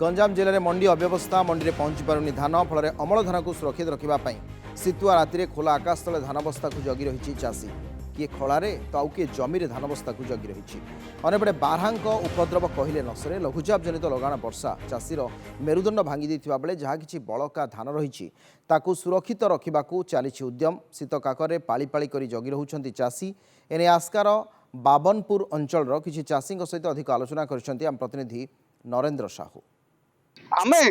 गंजाम जिले में मंडी अव्यवस्था मंडी में पहुंची पारुनी धान फल अमल धान को सुरक्षित रखापी शीतुआ राति खोला आकाश तले धान बस्ता को जगी रही चाषी किए खलार तो आउ किए जमी धान बस्ता को जगी रही अंपटे बारहां उपद्रव कहले न सरे लघुचाप जनित लगाण वर्षा चाषीर मेरुदंड भांगी देथिबा बेले जहाँ किछि बलका धान रही ताकू सुरक्षित रखा चली उद्यम शीत काकर पाळीपाळी करी जगी रहउछंती चाषी एने आस्कार बाबनपुर अंचल किछि चाषी सहित अधिक आलोचना करछंती आम प्रतिनिधि नरेंद्र साहू। आमे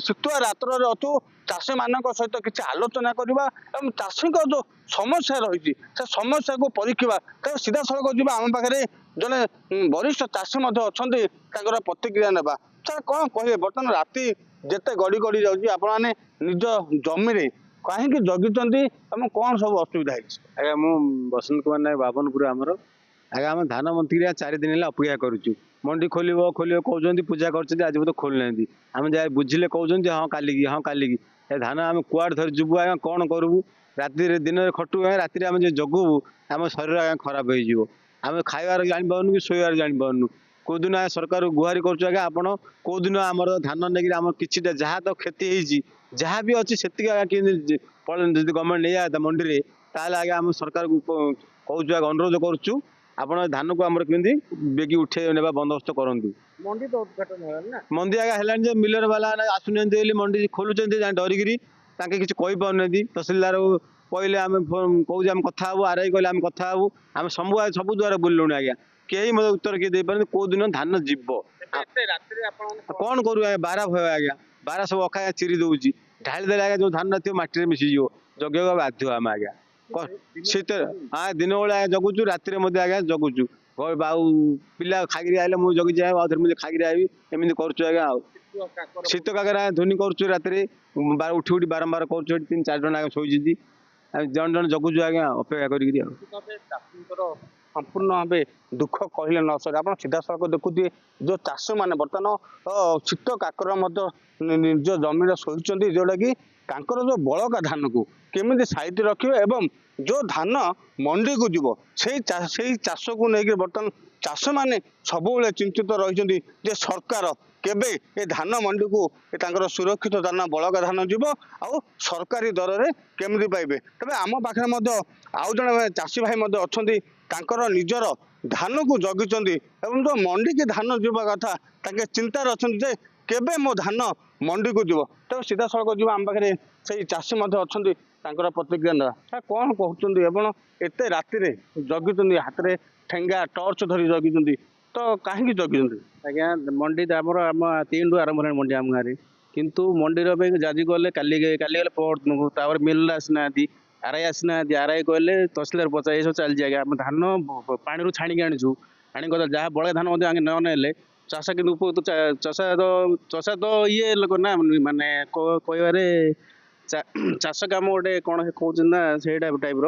शीतुआ रात्र अथु चाषी मान सहित किसी आलोचना करवा और चाषी जो समस्या रही से समस्या को परीक्षा सीधा सड़क जी आम पाखे जड़े वरिष्ठ चाषी अच्छा प्रतिक्रिया ना सर कौन कहे बर्तमान राति जिते गड़ी गड़ी जाने निज जमी कहीं जगी कौन सब असुविधा है। मु बसंत कुमार नायक बाबनपुर आमर आगे आम धान मंत्री 4 दिन है अपेक्षा करुचु मंडी खोल कहते पूजा कर आज तो खोल ना आम जाए बुझे कहते हाँ काली की धान आम कुआड़ धर जीवु आज्ञा कौन करूँ राति दिन में खटू राति आम जगू आम शरीर आज्ञा खराब हो आम खाइबार जापारू कि शोबार जापारू कौ दिन सरकार गुहारी करा आपण कौ दिन आम धान नहीं आम कि जहाँ तो क्षति जहाँ भी अच्छी से गवर्नमेंट नहीं आता मंडी में ताल आगे आम सरकार को कहूँ अनुरोध करुचु आपण धान को आमर केमती बेगी उठे ने बंदोबस्त करूँ मंडी तो उद्घाटन मंदी आगे है मिलर वाला आसुना मंडी खोलुं डरिकी किसी कही पार तहसिलदार कहले आम कौन आम कथा आर आई कहले आम कथा आम सब द्वारा बुलूँ आज्ञा कहीं मतलब उत्तर किए दे पारे कौ दिन धान जीव कौन करूँ आज्ञा बारा भय आज्ञा बारा सब अखा चिरी दौर ढाई देले आज्ञा जो धान थी मटी मिसीज जगह बाध्य आम आज्ञा शीत हाँ दिन बेला जगुचु राति आज्ञा जगुचु पिला खाई आए मुझे जगी जाए आउ मुझे खाई आवी एमती करुचु आज्ञा शीत काकर ध्वनि करुचु राति उठी उठी बारंबार करुचु 3-4 जन आगे शोची जन जन जगुचु आज्ञा अपेक्षा कर संपूर्ण भाव दुख कहले न सर आप सीधा सड़क देखुए जो चाषी मैंने बर्तमान शीत काकर निज जमी शोचती जोटा कि जो बड़का धान को केमी साइड रखिए एवं जो धान मंडी को जीव से चाष को लेकिन बर्तमान चाष मैंने सब चिंतित रही सरकार केबे ए धान मंडी को सुरक्षित धान बड़का धान जीव आउ सरकारी दर में केमी पाइबे तेज आम पाखे आउ जड़े चाषी भाई अच्छा निजर धान को जगी एवं जो मंडी की धान जीवा कथा चिंतार अच्छा केबे मो धान मंडी को जीव तेज सीधा सड़क जीव आम पाखे से चाषी अच्छा प्रतिक्रिया ना कौन कहते एत राति जगी हाथ में ठेंगा टर्च धरी जगी तो कहीं जगी आज्ञा मंडी आम 3 आरंभ है मंडी आम गाँव किंतु मंडी जाजी गले गले पर मिल आसना आर आई आसना आर आई कहले तहसिलदार पचा ये सब चलती आज्ञा आम धान पानी छाणी आणीचु आने जहाँ बड़े धान आगे न नेले चाषा कि चषा तो ये लोक ना मानने कह चाष काम गोटे कौन कहना से टाइप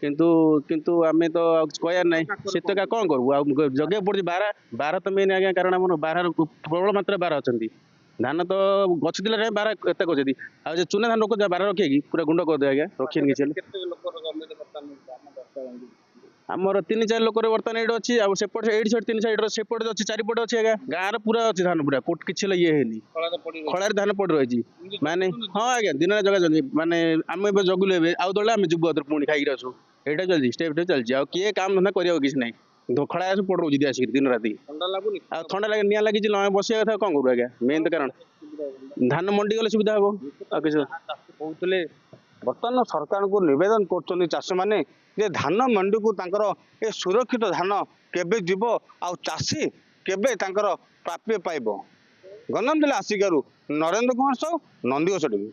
किंतु किंतु आम तो कह ना शीत का कौन करूँ जगे पड़ी बारह तो मेन आज्ञा कारण आम बारह प्रबल मात्रा बारह अच्छा धान तो गछ दिला बारह एत गति आ चुना धान लोक बारह रखिए कि पूरा गुंड कर दे आज्ञा रखिए आमर 3-4 लोक बर्तमान ये अच्छी सेपट 3 साइड सेपट अच्छी 4 पटे अच्छी आज्ञा गाँव पूरा अच्छी धान पूरा कोट किसी ये है खड़ार धान पड़ रही माने हाँ आज्ञा दिन जगह माने आम जगुले आउ दौड़ा आम जीव पुणी खाई आसू यहाँ चलती स्टेप चलती आ किए काम धंदा कर किसी ना खड़ा आस पड़ रोज आसिक दिन राति ठंडा लगे निआ लगी बस कथा कौन करूँ आज्ञा मेन तो कारण धान मंडी गले सुविधा हम कहते बर्तमान सरकार को निवेदन कर चाषी मैंने धान मंडी को ए सुरक्षित धान केबे जीव आउ चाषी केबे प्राप्य पाइब। गंजाम जिला आसिकारू नरेंद्र कुमार साहू नंदीघोष टीवी।